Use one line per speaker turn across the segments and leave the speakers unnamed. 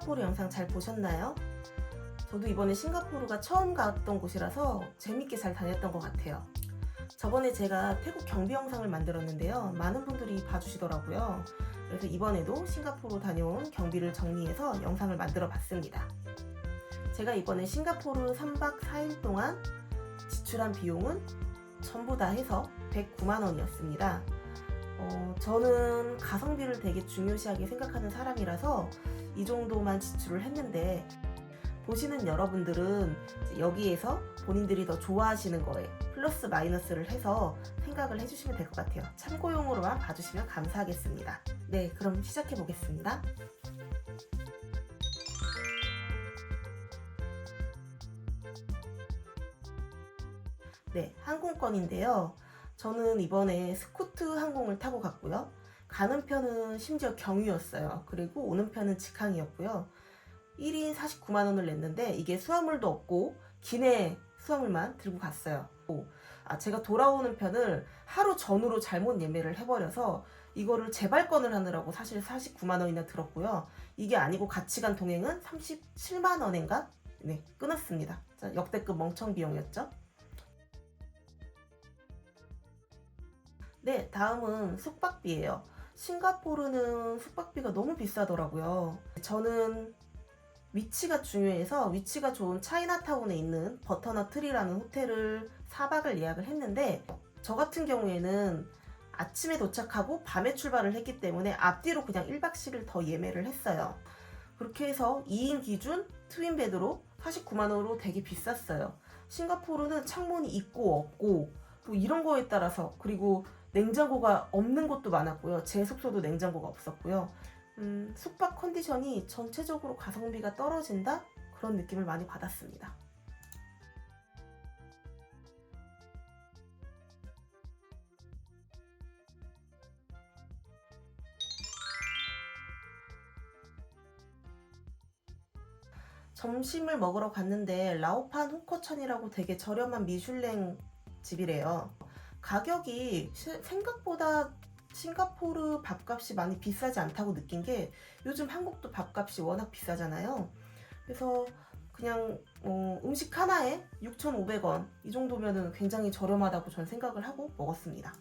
싱가포르 영상 잘 보셨나요? 저도 이번에 싱가포르가 처음 갔던 곳이라서 재밌게 잘 다녔던 것 같아요. 저번에 제가 태국 경비 영상을 만들었는데요. 많은 분들이 봐주시더라고요. 그래서 이번에도 싱가포르 다녀온 경비를 정리해서 영상을 만들어 봤습니다. 제가 이번에 싱가포르 3박 4일 동안 지출한 비용은 전부 다 해서 109만 원이었습니다. 저는 가성비를 되게 중요시하게 생각하는 사람이라서 이 정도만 지출을 했는데, 보시는 여러분들은 여기에서 본인들이 더 좋아하시는 거에 플러스 마이너스를 해서 생각을 해주시면 될 것 같아요. 참고용으로만 봐주시면 감사하겠습니다. 네, 그럼 시작해 보겠습니다. 네, 항공권인데요. 저는 이번에 스쿠트 항공을 타고 갔고요. 가는 편은 심지어 경유였어요. 그리고 오는 편은 직항이었고요. 1인 49만 원을 냈는데 이게 수화물도 없고 기내 수화물만 들고 갔어요. 제가 돌아오는 편을 하루 전후로 잘못 예매를 해버려서 이거를 재발권을 하느라고 사실 49만 원이나 들었고요. 이게 아니고 같이 간 동행은 37만 원인가? 네, 끊었습니다. 역대급 멍청 비용이었죠. 네, 다음은 숙박비예요. 싱가포르는 숙박비가 너무 비싸더라고요. 저는 위치가 중요해서 위치가 좋은 차이나타운에 있는 버터넛 트리라는 호텔을 4박을 예약을 했는데, 저 같은 경우에는 아침에 도착하고 밤에 출발을 했기 때문에 앞뒤로 그냥 1박씩을 더 예매를 했어요. 그렇게 해서 2인 기준 트윈베드로 49만 원으로 되게 비쌌어요. 싱가포르는 창문이 있고 없고 뭐 이런 거에 따라서, 그리고 냉장고가 없는 곳도 많았고요. 제 숙소도 냉장고가 없었고요. 숙박 컨디션이 전체적으로 가성비가 떨어진다? 그런 느낌을 많이 받았습니다. 점심을 먹으러 갔는데 라오판 후커천이라고 되게 저렴한 미슐랭 집이래요. 가격이 생각보다 싱가포르 밥값이 많이 비싸지 않다고 느낀 게, 요즘 한국도 밥값이 워낙 비싸잖아요. 그래서 그냥 음식 하나에 6,500원 이 정도면은 굉장히 저렴하다고 전 생각을 하고 먹었습니다.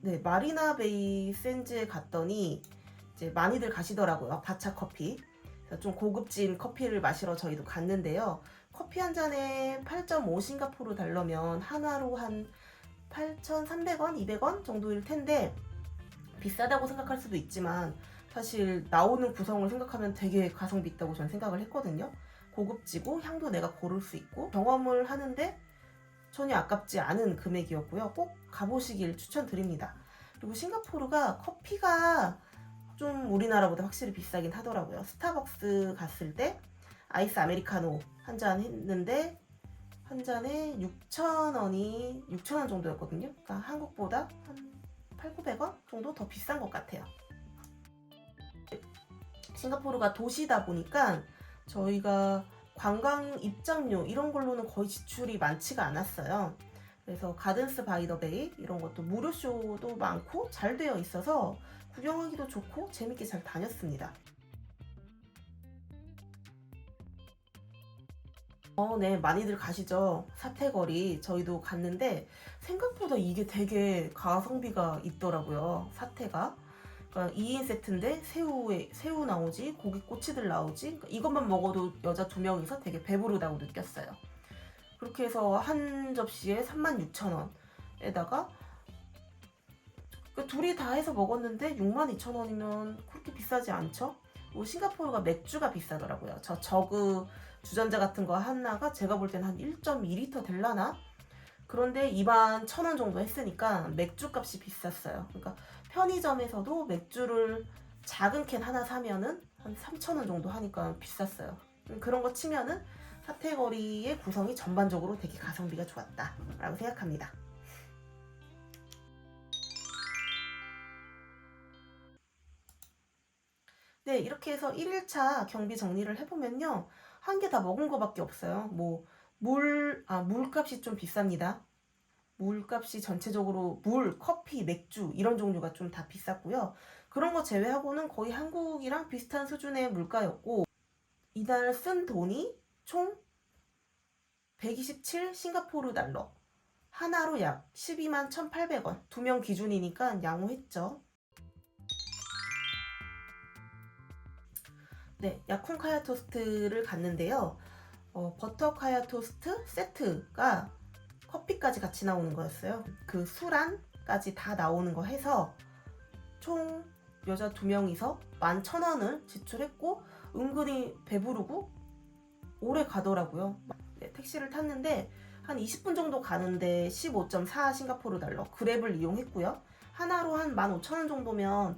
네, 마리나 베이 샌즈에 갔더니 이제 많이들 가시더라고요. 바차 커피. 좀 고급진 커피를 마시러 저희도 갔는데요. 커피 한 잔에 8.5 싱가포르 달러면 하나로 한 8,300원, 200원 정도일 텐데, 비싸다고 생각할 수도 있지만 사실 나오는 구성을 생각하면 되게 가성비 있다고 저는 생각을 했거든요. 고급지고 향도 내가 고를 수 있고 경험을 하는데 전혀 아깝지 않은 금액이었고요. 꼭 가보시길 추천드립니다. 그리고 싱가포르가 커피가 좀 우리나라보다 확실히 비싸긴 하더라고요. 스타벅스 갔을 때 아이스 아메리카노 한 잔 했는데 한 잔에 6,000원 정도였거든요. 그러니까 한국보다 한 8,900원 정도 더 비싼 것 같아요. 싱가포르가 도시다 보니까 저희가 관광 입장료 이런 걸로는 거의 지출이 많지가 않았어요. 그래서 가든스 바이 더 베이 이런 것도 무료 쇼도 많고 잘 되어 있어서 구경하기도 좋고 재밌게 잘 다녔습니다. 네, 많이들 가시죠. 사태거리 저희도 갔는데 생각보다 이게 되게 가성비가 있더라고요. 사태가. 그러니까 2인 세트인데 새우 나오지, 고기 꼬치들 나오지. 그러니까 이것만 먹어도 여자 2명이서 되게 배부르다고 느꼈어요. 그렇게 해서 한 접시에 36,000원에다가 둘이 다 해서 먹었는데 62,000원이면 그렇게 비싸지 않죠? 뭐 싱가포르가 맥주가 비싸더라고요. 저 저그 주전자 같은 거 하나가 제가 볼 때는 한 1.2리터 될라나? 그런데 21,000원 정도 했으니까 맥주 값이 비쌌어요. 그러니까 편의점에서도 맥주를 작은 캔 하나 사면은 한 3,000원 정도 하니까 비쌌어요. 그런 거 치면은 사태거리의 구성이 전반적으로 되게 가성비가 좋았다라고 생각합니다. 네, 이렇게 해서 1일차 경비 정리를 해보면요. 한 개 다 먹은 거밖에 없어요. 뭐, 물값이 좀 비쌉니다. 물값이 전체적으로 물, 커피, 맥주 이런 종류가 좀 다 비쌌고요. 그런 거 제외하고는 거의 한국이랑 비슷한 수준의 물가였고, 이날 쓴 돈이 총 127 싱가포르 달러. 하나로 약 12만 1,800원. 2명 기준이니까 양호했죠. 네, 야쿤 카야 토스트를 갔는데요. 버터 카야 토스트 세트가 커피까지 같이 나오는 거였어요. 그 술안까지 다 나오는 거 해서 총 여자 2명이서 11,000원을 지출했고, 은근히 배부르고 오래 가더라고요. 네, 택시를 탔는데 한 20분 정도 가는데 15.4 싱가포르 달러 그랩을 이용했고요. 하나로 한 15,000원 정도면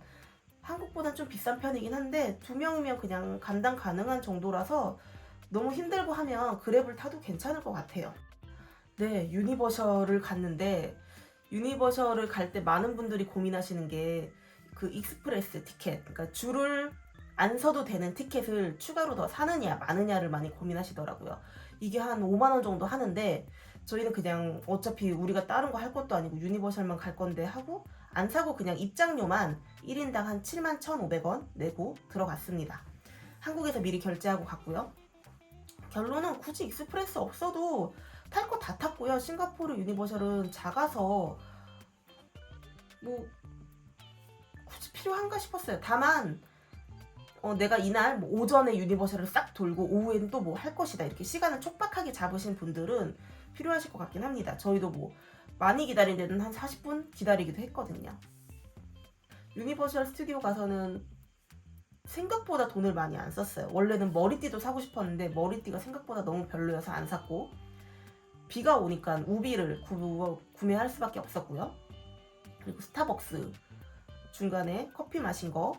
한국보다 좀 비싼 편이긴 한데 2명이면 그냥 감당 가능한 정도라서 너무 힘들고 하면 그랩을 타도 괜찮을 것 같아요. 네, 유니버셜을 갔는데 유니버셜을 갈 때 많은 분들이 고민하시는 게 그 익스프레스 티켓, 그러니까 줄을 안 서도 되는 티켓을 추가로 더 사느냐 마느냐를 많이 고민하시더라고요. 이게 한 5만 원 정도 하는데 저희는 그냥 어차피 우리가 다른 거 할 것도 아니고 유니버셜만 갈 건데 하고 안 사고 그냥 입장료만 1인당 한 7만 1,500원 내고 들어갔습니다. 한국에서 미리 결제하고 갔고요. 결론은 굳이 익스프레스 없어도 탈 거 다 탔고요. 싱가포르 유니버셜은 작아서 뭐 굳이 필요한가 싶었어요. 다만 내가 이날 뭐 오전에 유니버셜을 싹 돌고 오후에는 또 뭐 할 것이다 이렇게 시간을 촉박하게 잡으신 분들은 필요하실 것 같긴 합니다. 저희도 뭐 많이 기다린 데는 한 40분 기다리기도 했거든요. 유니버셜 스튜디오 가서는 생각보다 돈을 많이 안 썼어요. 원래는 머리띠도 사고 싶었는데 머리띠가 생각보다 너무 별로여서 안 샀고, 비가 오니까 우비를 구매할 수밖에 없었고요. 그리고 스타벅스 중간에 커피 마신 거,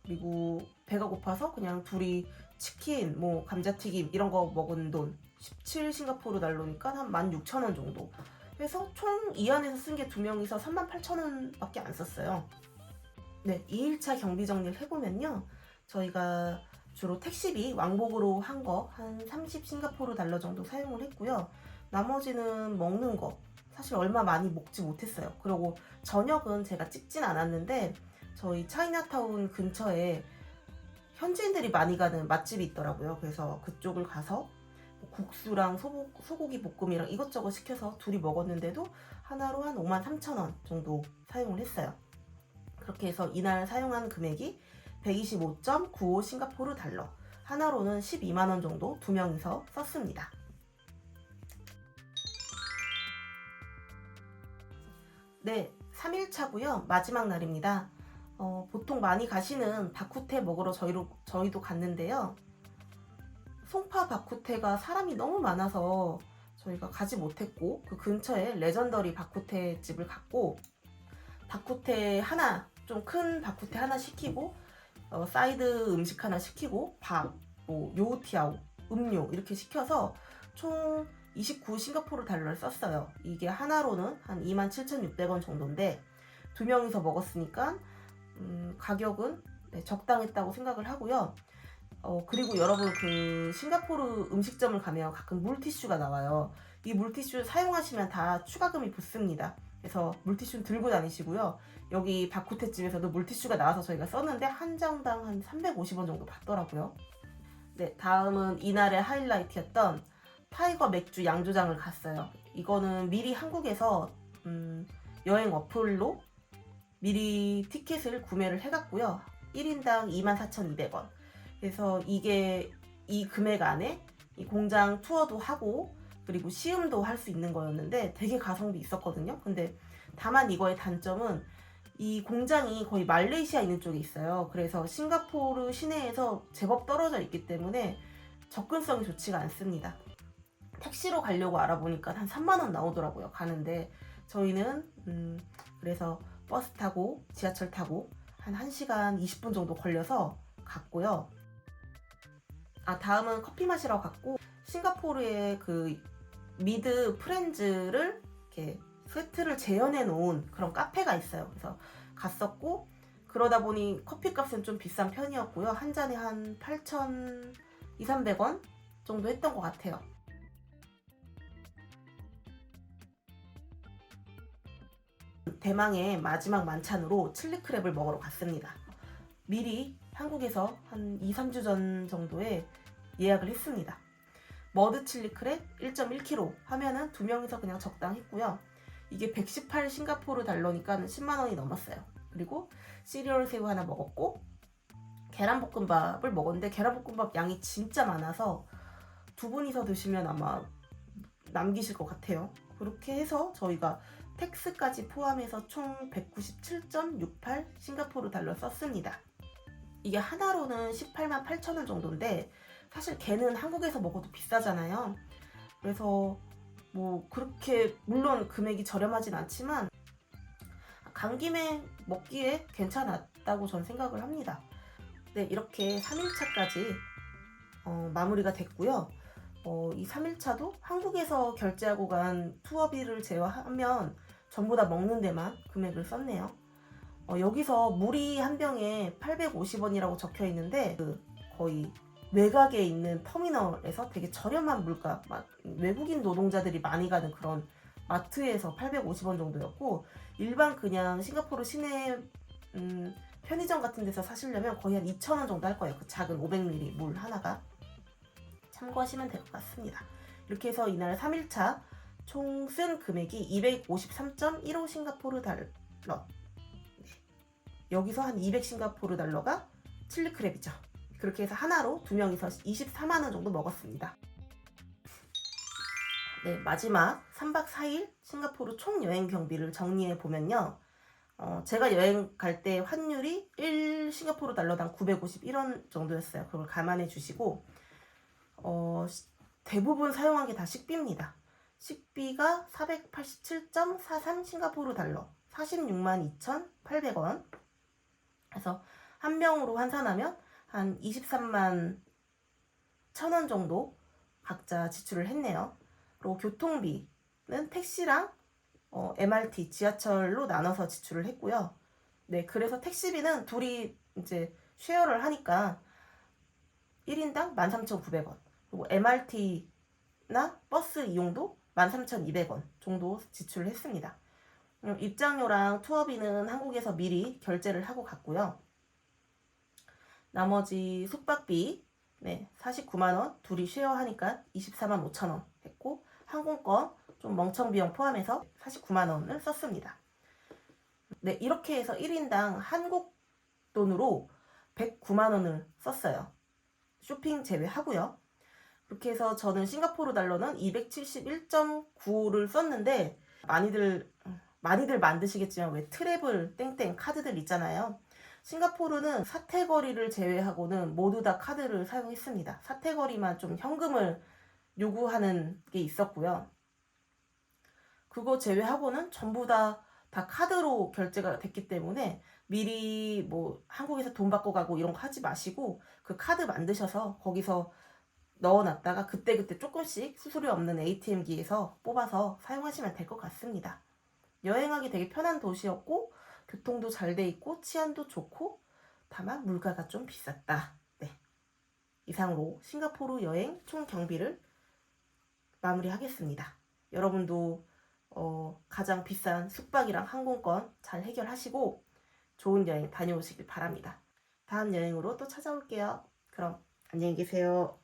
그리고 배가 고파서 그냥 둘이 치킨, 뭐 감자튀김 이런 거 먹은 돈 17 싱가포르 달러니까 한 16,000원 정도 해서 총 이 안에서 쓴 게 2명이서 38,000원 밖에 안 썼어요. 네, 2일차 경비 정리를 해보면요, 저희가 주로 택시비 왕복으로 한 거 한 30 싱가포르 달러 정도 사용을 했고요. 나머지는 먹는 거 사실 얼마 많이 먹지 못했어요. 그리고 저녁은 제가 찍진 않았는데 저희 차이나타운 근처에 현지인들이 많이 가는 맛집이 있더라고요. 그래서 그쪽을 가서 국수랑 소고기 볶음이랑 이것저것 시켜서 둘이 먹었는데도 하나로 한 53,000원 정도 사용을 했어요. 그렇게 해서 이날 사용한 금액이 125.95 싱가포르 달러, 하나로는 12만원 정도 2명이서 썼습니다. 네, 3일차고요. 마지막 날입니다. 보통 많이 가시는 바쿠테 먹으러 저희도 갔는데요. 송파 바쿠테가 사람이 너무 많아서 저희가 가지 못했고, 그 근처에 레전더리 바쿠테 집을 갔고, 바쿠테 하나, 좀 큰 바쿠테 하나 시키고, 사이드 음식 하나 시키고, 밥, 뭐 요우티아오, 음료 이렇게 시켜서 총 29 싱가포르 달러를 썼어요. 이게 하나로는 한 27,600원 정도인데 2명이서 먹었으니까 가격은 적당했다고 생각을 하고요. 그리고 여러분, 그 싱가포르 음식점을 가면 가끔 물티슈가 나와요. 이 물티슈 사용하시면 다 추가금이 붙습니다. 그래서 물티슈는 들고 다니시고요. 여기 바쿠테집에서도 물티슈가 나와서 저희가 썼는데 한 장당 한 350원 정도 받더라고요. 네, 다음은 이날의 하이라이트였던 타이거 맥주 양조장을 갔어요. 이거는 미리 한국에서 여행 어플로 미리 티켓을 구매를 해갔고요. 1인당 24,200원. 그래서 이게 이 금액 안에 이 공장 투어도 하고 그리고 시음도 할 수 있는 거였는데 되게 가성비 있었거든요. 근데 다만 이거의 단점은 이 공장이 거의 말레이시아 있는 쪽에 있어요. 그래서 싱가포르 시내에서 제법 떨어져 있기 때문에 접근성이 좋지가 않습니다. 택시로 가려고 알아보니까 한 3만원 나오더라고요. 가는데 저희는 그래서 버스 타고 지하철 타고 한 1시간 20분 정도 걸려서 갔고요. 다음은 커피 마시러 갔고, 싱가포르의 그 미드 프렌즈를 이렇게 세트를 재현해 놓은 그런 카페가 있어요. 그래서 갔었고, 그러다 보니 커피 값은 좀 비싼 편이었고요. 한 잔에 한 8,200~300원 정도 했던 것 같아요. 대망의 마지막 만찬으로 칠리 크랩을 먹으러 갔습니다. 미리 한국에서 한 2, 3주 전 정도에 예약을 했습니다. 머드 칠리 크랩 1.1kg 하면은 2명이서 그냥 적당했고요. 이게 118 싱가포르 달러니까 10만 원이 넘었어요. 그리고 시리얼 새우 하나 먹었고 계란볶음밥을 먹었는데 계란볶음밥 양이 진짜 많아서 두 분이서 드시면 아마 남기실 것 같아요. 그렇게 해서 저희가 텍스까지 포함해서 총 197.68 싱가포르 달러 썼습니다. 이게 하나로는 18만 8천 원 정도인데 사실 걔는 한국에서 먹어도 비싸잖아요. 그래서 뭐 그렇게 물론 금액이 저렴하진 않지만 간 김에 먹기에 괜찮았다고 전 생각을 합니다. 네, 이렇게 3일차까지 마무리가 됐고요. 이 3일차도 한국에서 결제하고 간 투어비를 제외하면 전부 다 먹는 데만 금액을 썼네요. 여기서 물이 한 병에 850원이라고 적혀 있는데 거의 외곽에 있는 터미널에서 되게 저렴한 물가, 외국인 노동자들이 많이 가는 그런 마트에서 850원 정도였고 일반 그냥 싱가포르 시내 편의점 같은 데서 사시려면 거의 한 2,000원 정도 할 거예요. 그 작은 500ml 물 하나가. 참고하시면 될 것 같습니다. 이렇게 해서 이날 3일차 총 쓴 금액이 253.15 싱가포르 달러. 네. 여기서 한 200 싱가포르 달러가 칠리 크랩이죠. 그렇게 해서 하나로 2명이서 24만 원 정도 먹었습니다. 네, 마지막 3박 4일 싱가포르 총 여행 경비를 정리해 보면요. 제가 여행 갈 때 환율이 1 싱가포르 달러당 951원 정도였어요. 그걸 감안해 주시고 대부분 사용한 게 다 식비입니다. 식비가 487.43 싱가포르 달러, 46만 2,800원. 그래서 한 명으로 환산하면 한 23만 1,000원 정도 각자 지출을 했네요. 그리고 교통비는 택시랑 MRT, 지하철로 나눠서 지출을 했고요. 네, 그래서 택시비는 둘이 이제 쉐어를 하니까 1인당 13,900원. 그리고 MRT나 버스 이용도 13,200원 정도 지출을 했습니다. 입장료랑 투어비는 한국에서 미리 결제를 하고 갔고요. 나머지 숙박비 49만원, 둘이 쉐어하니까 24만 5천원 했고 항공권 좀 멍청 비용 포함해서 49만원을 썼습니다. 네, 이렇게 해서 1인당 한국 돈으로 109만원을 썼어요. 쇼핑 제외하고요. 그렇게 해서 저는 싱가포르 달러는 271.95를 썼는데 많이들 만드시겠지만 왜 트래블 땡땡 카드들 있잖아요. 싱가포르는 사태거리를 제외하고는 모두 다 카드를 사용했습니다. 사태거리만 좀 현금을 요구하는 게 있었고요. 그거 제외하고는 전부 다 카드로 결제가 됐기 때문에 미리 뭐 한국에서 돈 받고 가고 이런 거 하지 마시고 그 카드 만드셔서 거기서 넣어놨다가 그때그때 조금씩 수수료 없는 ATM기에서 뽑아서 사용하시면 될 것 같습니다. 여행하기 되게 편한 도시였고 교통도 잘 돼 있고 치안도 좋고 다만 물가가 좀 비쌌다. 네. 이상으로 싱가포르 여행 총 경비를 마무리하겠습니다. 여러분도 가장 비싼 숙박이랑 항공권 잘 해결하시고 좋은 여행 다녀오시길 바랍니다. 다음 여행으로 또 찾아올게요. 그럼 안녕히 계세요.